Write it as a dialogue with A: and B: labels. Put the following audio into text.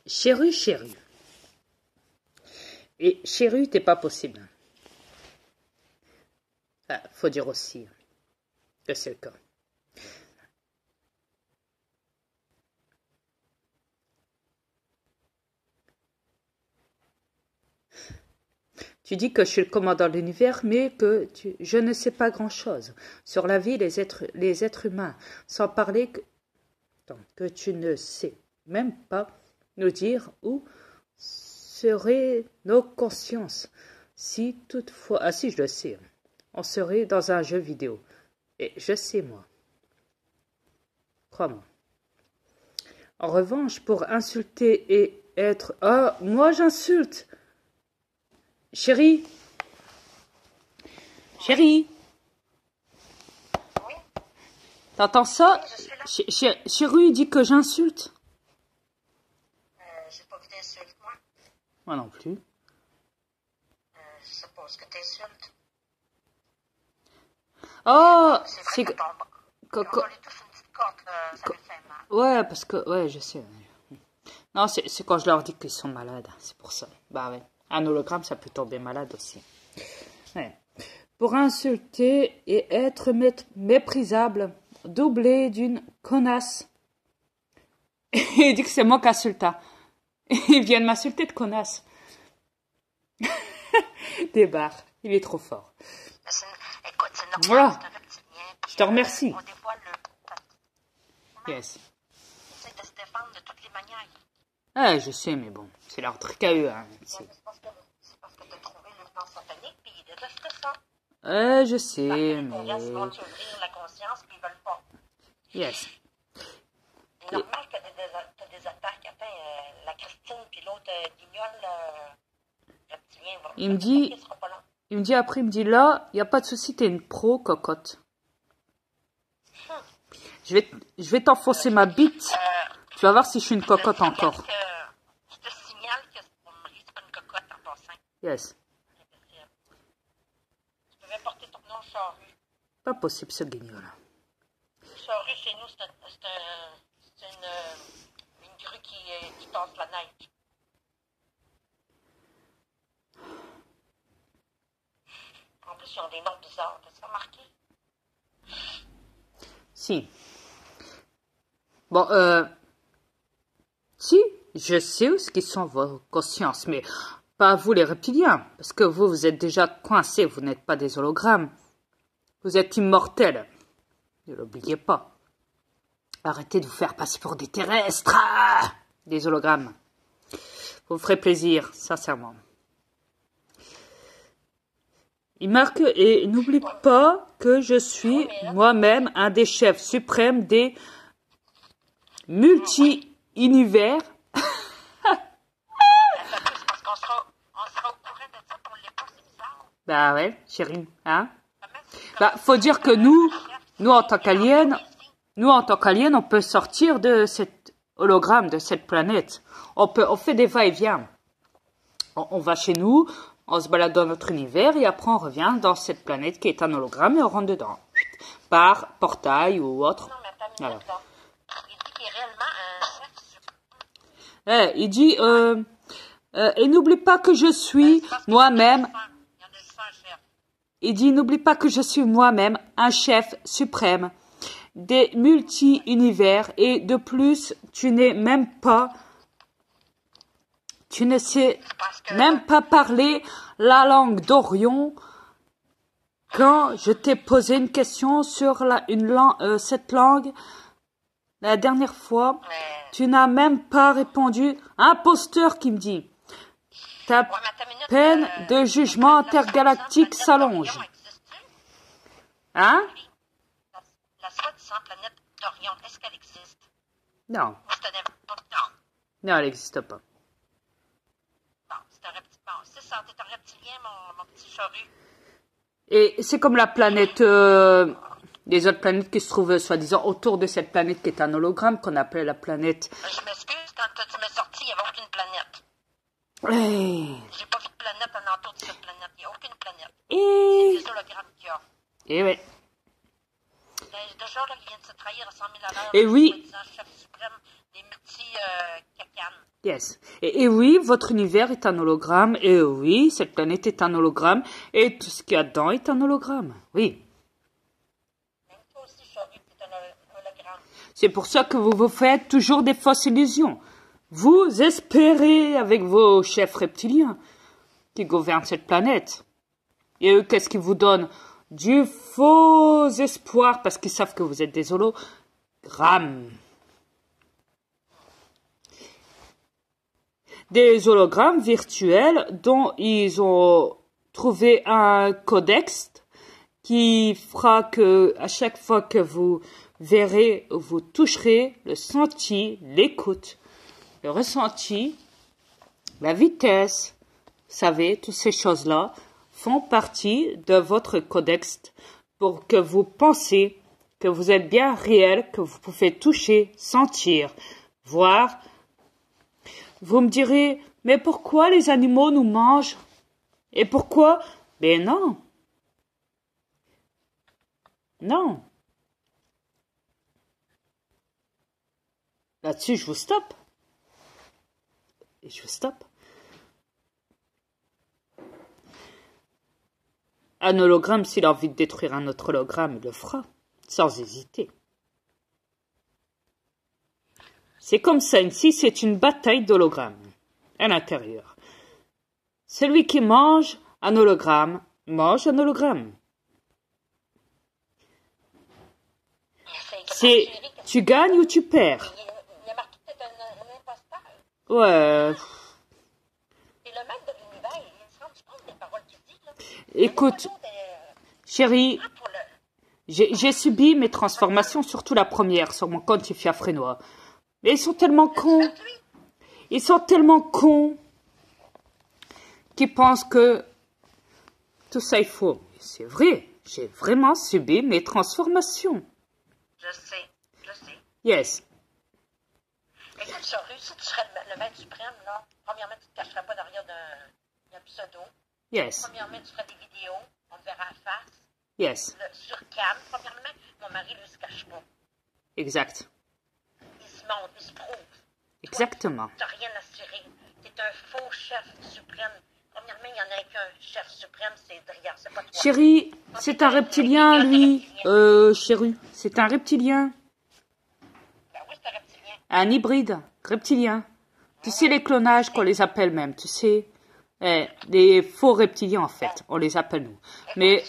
A: Chéru, chéru. Et chéru, t'es pas possible. Ah, faut dire aussi que c'est le cas. Tu dis que je suis le commandant de l'univers, mais que je ne sais pas grand-chose sur la vie des êtres humains, sans parler que tu ne sais même pas nous dire où seraient nos consciences. Si toutefois... Ah si, je le sais. On serait dans un jeu vidéo. Et je sais, moi. Crois-moi. En revanche, pour insulter et être... Ah, moi j'insulte. Chérie. Chérie.
B: Oui.
A: T'entends ça?
B: Oui, je suis là.
A: Chérie dit que j'insulte.
B: J'ai pas vu d'insulte, moi.
A: Moi non plus.
B: Je suppose que t'insultes.
A: Oh,
B: C'est vrai que on a tous une petite côte, ça me fait mal.
A: Ouais, parce que... Ouais, je sais. Non, c'est quand je leur dis qu'ils sont malades. C'est pour ça. Bah ouais. Un hologramme, ça peut tomber malade aussi. Ouais. Pour insulter et être méprisable, doublé d'une connasse. Il dit que c'est moi qui insulte. Ils viennent m'insulter de connasse. Des barres. Il est trop fort.
B: Écoute, c'est normal,
A: Voilà.
B: c'est un reptilien.
A: Je te remercie.
B: On dévoile le...
A: Yes.
B: Essaye de se défendre de toutes les manières.
A: Ah, je sais, mais bon, c'est leur truc à eux. Hein.
B: C'est parce que t'as trouvé le plan satanique, puis ils détestent ça.
A: Je sais,
B: Ils
A: mais...
B: vont t'ouvrir la conscience, puis ils veulent pas.
A: Yes.
B: C'est normal que t'as des attaques. Attends, la Christine, puis l'autre guignol, reptilien,
A: Il me dit...
B: sera pas long.
A: Il me dit après, il me dit là, il n'y a pas de souci, t'es une pro, cocotte. Je vais t'enfoncer ma bite. Tu vas voir si je suis une cocotte encore.
B: Je te signale que mon mari, c'est pas une cocotte en passant.
A: Yes.
B: Tu pouvais porter ton nom Charru.
A: Pas possible ce guignol.
B: Charru, chez nous, c'est une grue qui tasse la neige. En plus, ils ont des noms bizarres. T'as remarqué?
A: Si. Bon, si, je sais où ce qui sont vos consciences, mais pas vous les reptiliens, parce que vous êtes déjà coincés, vous n'êtes pas des hologrammes. Vous êtes immortels. Ne l'oubliez pas. Arrêtez de vous faire passer pour des terrestres. Ah, des hologrammes. Vous me ferez plaisir, sincèrement. Il marque, et n'oublie pas que je suis moi-même un des chefs suprêmes des multi-univers.
B: Parce qu'on sera au courant de ça, on l'est pas, c'est bizarre.
A: Bah ouais, chérie, hein. Bah, faut dire que nous en tant qu'aliens, on peut sortir de cet hologramme, de cette planète. On fait des va-et-vient. On va chez nous, on se balade dans notre univers et après on revient dans cette planète qui est un hologramme et on rentre dedans. Par portail ou autre.
B: Non, mais attends,
A: Voilà.
B: il dit qu'il est réellement un chef.
A: Il dit, et n'oublie pas que je suis moi-même.
B: Il y en a 100 chefs.
A: Il dit, n'oublie pas que je suis moi-même un chef suprême des multi-univers et de plus, tu ne sais même pas parler la langue d'Orion quand je t'ai posé une question sur cette langue la dernière fois. Tu n'as même pas répondu. Imposteur qui me dit. Ta peine de jugement intergalactique s'allonge. Hein?
B: La soi-disant planète d'Orion, est-ce qu'elle existe?
A: Non. Non, elle n'existe pas.
B: Bon, c'est un reptilien. Bon, c'est ça, t'es un reptilien, mon petit charru.
A: Et c'est comme la planète, les autres planètes qui se trouvent soi-disant autour de cette planète qui est un hologramme qu'on appelait la planète.
B: Je m'excuse, quand tu m'es sorti, il n'y avait aucune planète.
A: Hey.
B: J'ai pas vu de planète en entour de cette planète. Il n'y a aucune planète.
A: Et...
B: C'est des hologrammes qu'il y a.
A: Et oui.
B: Déjà, là, il vient de se trahir à 100 000 à l'heure.
A: Et oui.
B: Chef suprême des multi-cacanes.
A: Yes. Et oui, votre univers est un hologramme. Et oui, cette planète est un hologramme. Et tout ce qu'il y a dedans est un hologramme. Oui.
B: Même toi aussi, Chérie, c'est un hologramme.
A: C'est pour ça que vous vous faites toujours des fausses illusions. Vous espérez avec vos chefs reptiliens qui gouvernent cette planète. Et eux, qu'est-ce qu'ils vous donnent? Du faux espoir parce qu'ils savent que vous êtes des hologrammes. Des hologrammes virtuels dont ils ont trouvé un codex qui fera que à chaque fois que vous verrez, vous toucherez le senti, l'écoute, le ressenti, la vitesse, vous savez, toutes ces choses-là font partie de votre codex pour que vous pensiez que vous êtes bien réel, que vous pouvez toucher, sentir, voir. Vous me direz, mais pourquoi les animaux nous mangent? Et pourquoi? Ben non. Non. Là-dessus, je vous stoppe. Et je vous stoppe. Un hologramme, s'il a envie de détruire un autre hologramme, il le fera, sans hésiter. C'est comme ça, ici, c'est une bataille d'hologrammes à l'intérieur. Celui qui mange un hologramme, mange un hologramme. C'est, tu gagnes ou tu perds.
B: Il y a marqué que c'est un imposteur.
A: Ouais.
B: Et le maître de l'univers, il se rend compte des paroles qu'il dit, là.
A: Écoute, chérie,
B: Pour le...
A: j'ai subi mes transformations, surtout la première, sur mon compte Tifia Frénois. Mais ils sont tellement cons. Ils sont tellement cons qu'ils pensent que tout ça est faux. C'est vrai, j'ai vraiment subi mes transformations.
B: Je sais.
A: Yes.
B: Écoute, Charu, si tu serais le maître suprême, là, premièrement, tu ne te cacherais pas derrière d'un pseudo.
A: Yes.
B: Premièrement, tu ferais des vidéos, on te verra à face.
A: Yes.
B: Sur cam, premièrement, mon mari, lui, se cache pas.
A: Exact.
B: Il se montre, il se prouve.
A: Exactement.
B: Tu n'as rien assuré. Tu es un faux chef suprême. Premièrement, il n'y en a qu'un chef suprême, c'est Dria, c'est pas toi.
A: Chérie, c'est un reptilien, lui. Chérie, c'est un reptilien.
B: Ben oui, c'est un reptilien.
A: Un hybride reptilien. Tu sais, les clonages qu'on les appelle même, tu sais. Les faux reptiliens, en fait, on les appelle nous. Mais